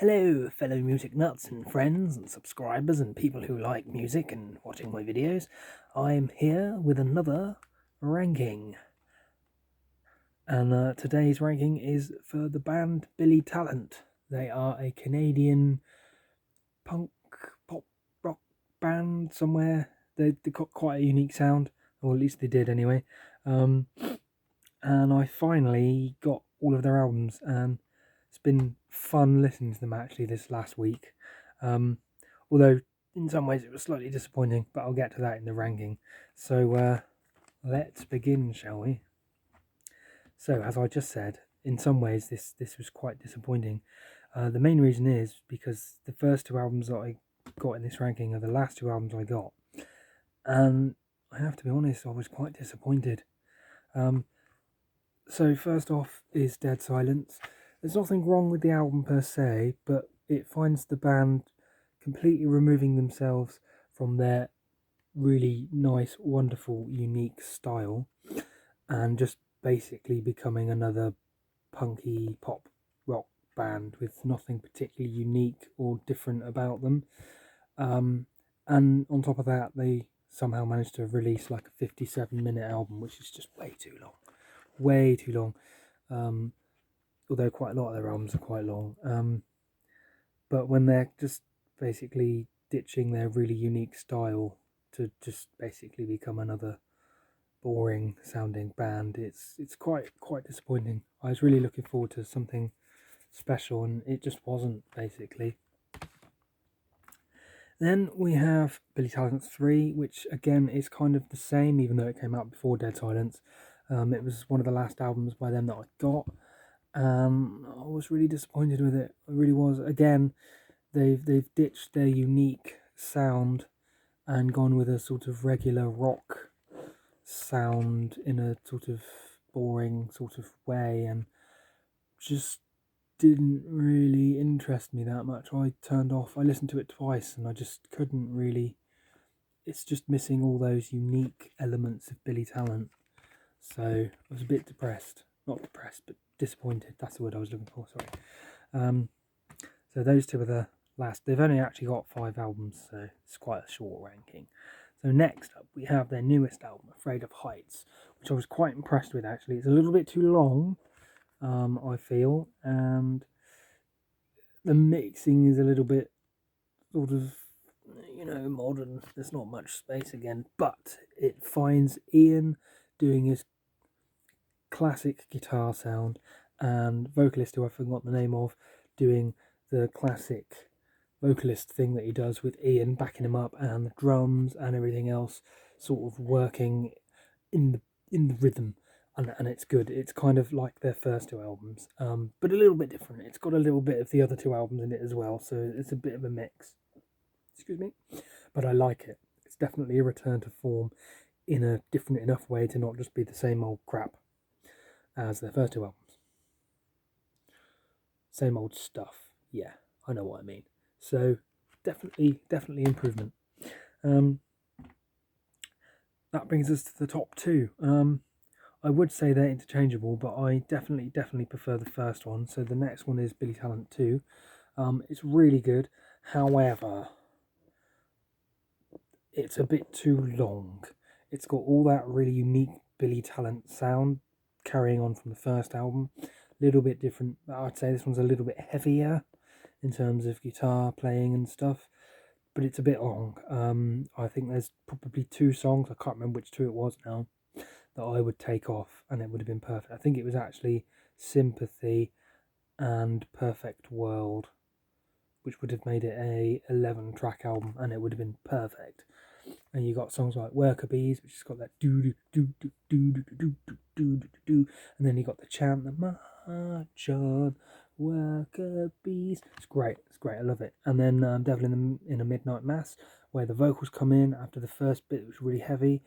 Hello, fellow music nuts and friends and subscribers and people who like music and watching my videos. I'm here with another ranking. And today's ranking is for the band Billy Talent. They are a Canadian punk pop rock band somewhere. They've got quite a unique sound, or at least they did anyway. And I finally got all of their albums, and it's been fun listening to them actually this last week. Although in some ways it was slightly disappointing, but I'll get to that in the ranking. So let's begin, shall we? So as I just said, in some ways this was quite disappointing. The main reason is because the first two albums that I got in this ranking are the last two albums I got, and I have to be honest, I was quite disappointed. So first off is Dead Silence. There's nothing wrong with the album per se, but it finds the band completely removing themselves from their really nice, wonderful, unique style and just basically becoming another punky pop rock band with nothing particularly unique or different about them. And on top of that, they somehow managed to release like a 57-minute album, which is just way too long. Way too long. Although quite a lot of their albums are quite long. But when they're just basically ditching their really unique style to just basically become another boring sounding band, it's quite disappointing. I was really looking forward to something special, and it just wasn't, basically. Then we have Billy Talent 3, which again is kind of the same, even though it came out before Dead Silence. It was one of the last albums by them that I got. I was really disappointed with it. I really was. Again, they've ditched their unique sound and gone with a sort of regular rock sound in a sort of boring sort of way, and just didn't really interest me that much. I turned off. I listened to it twice, and I just couldn't really. It's just missing all those unique elements of Billy Talent. So I was a bit depressed. Not depressed, but disappointed. That's the word I was looking for. Sorry. So those two are the last. They've only actually got 5 albums, so it's quite a short ranking. So next up, we have their newest album, Afraid of Heights, which I was quite impressed with, actually. It's a little bit too long, I feel, and the mixing is a little bit sort of, modern. There's not much space again, but it finds Ian doing his classic guitar sound and vocalist, who I forgot the name of, doing the classic vocalist thing that he does with Ian backing him up, and the drums and everything else sort of working in the rhythm, and it's good. It's kind of like their first two albums, but a little bit different. It's got a little bit of the other two albums in it as well, so it's a bit of a mix. Excuse me, but I like it. It's definitely a return to form in a different enough way to not just be the same old crap as their first two albums. Same old stuff. Yeah, I know what I mean. So definitely improvement. That brings us to the top two. I would say they're interchangeable, but I definitely prefer the first one. So the next one is Billy Talent 2. It's really good. However, it's a bit too long. It's got all that really unique Billy Talent sound carrying on from the first album. A little bit different. I'd say this one's a little bit heavier in terms of guitar playing and stuff, but it's a bit long. I think there's probably 2 songs, I can't remember which 2 it was now, that I would take off and it would have been perfect. I think it was actually Sympathy and Perfect World, which would have made it a 11-track album, and it would have been perfect. And you got songs like Worker Bees, which has got that do do do do do do do do do do, and then you got the chant, the march on, Worker Bees. It's great. I love it. And then Devil in a Midnight Mass, where the vocals come in after the first bit, which was really heavy,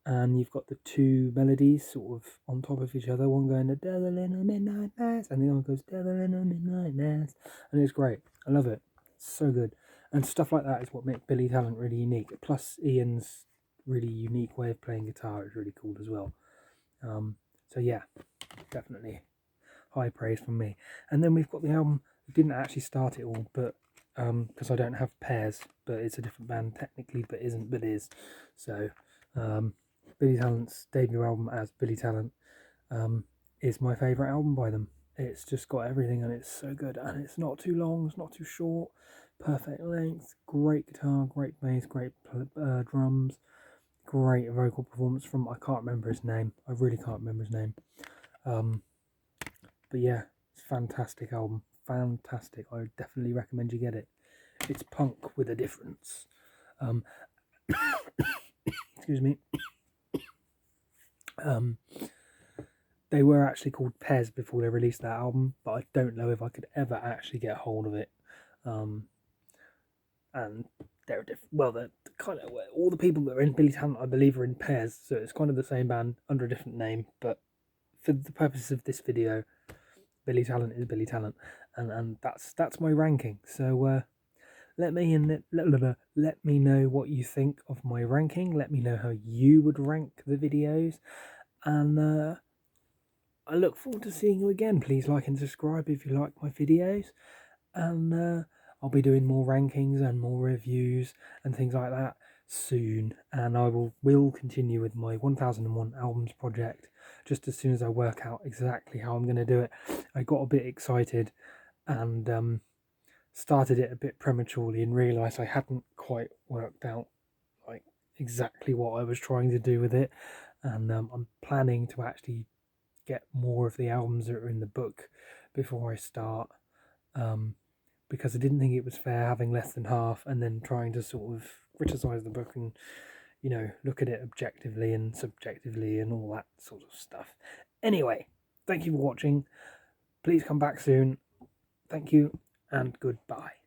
and you've got the 2 melodies sort of on top of each other. One going the Devil in a Midnight Mass, and the other one goes Devil in a Midnight Mass, and it's great. I love it. It's so good. And stuff like that is what makes Billy Talent really unique. Plus, Ian's really unique way of playing guitar is really cool as well. So yeah, definitely high praise from me. And then we've got the album didn't actually start it all, but because I don't have Pairs, but it's a different band technically, but isn't, but is. So Billy Talent's debut album as Billy Talent is my favourite album by them. It's just got everything and it's so good, and it's not too long, it's not too short, perfect length, great guitar, great bass, great drums, great vocal performance from, I can't remember his name, I really can't remember his name, but yeah, it's a fantastic album, fantastic. I would definitely recommend you get it. It's punk with a difference. Excuse me. They were actually called Pairs before they released that album, but I don't know if I could ever actually get hold of it. And they're different. Well, they're kind of, all the people that are in Billy Talent, I believe, are in Pairs, so it's kind of the same band under a different name. But for the purposes of this video, Billy Talent is Billy Talent, and that's my ranking. So let me know what you think of my ranking. Let me know how you would rank the videos, and I look forward to seeing you again. Please like and subscribe if you like my videos, and I'll be doing more rankings and more reviews and things like that soon, and I will continue with my 1001 albums project just as soon as I work out exactly how I'm going to do it. I got a bit excited and started it a bit prematurely and realised I hadn't quite worked out like exactly what I was trying to do with it, and I'm planning to actually get more of the albums that are in the book before I start, because I didn't think it was fair having less than half and then trying to sort of criticise the book and, you know, look at it objectively and subjectively and all that sort of stuff. Anyway, thank you for watching. Please come back soon. Thank you and goodbye.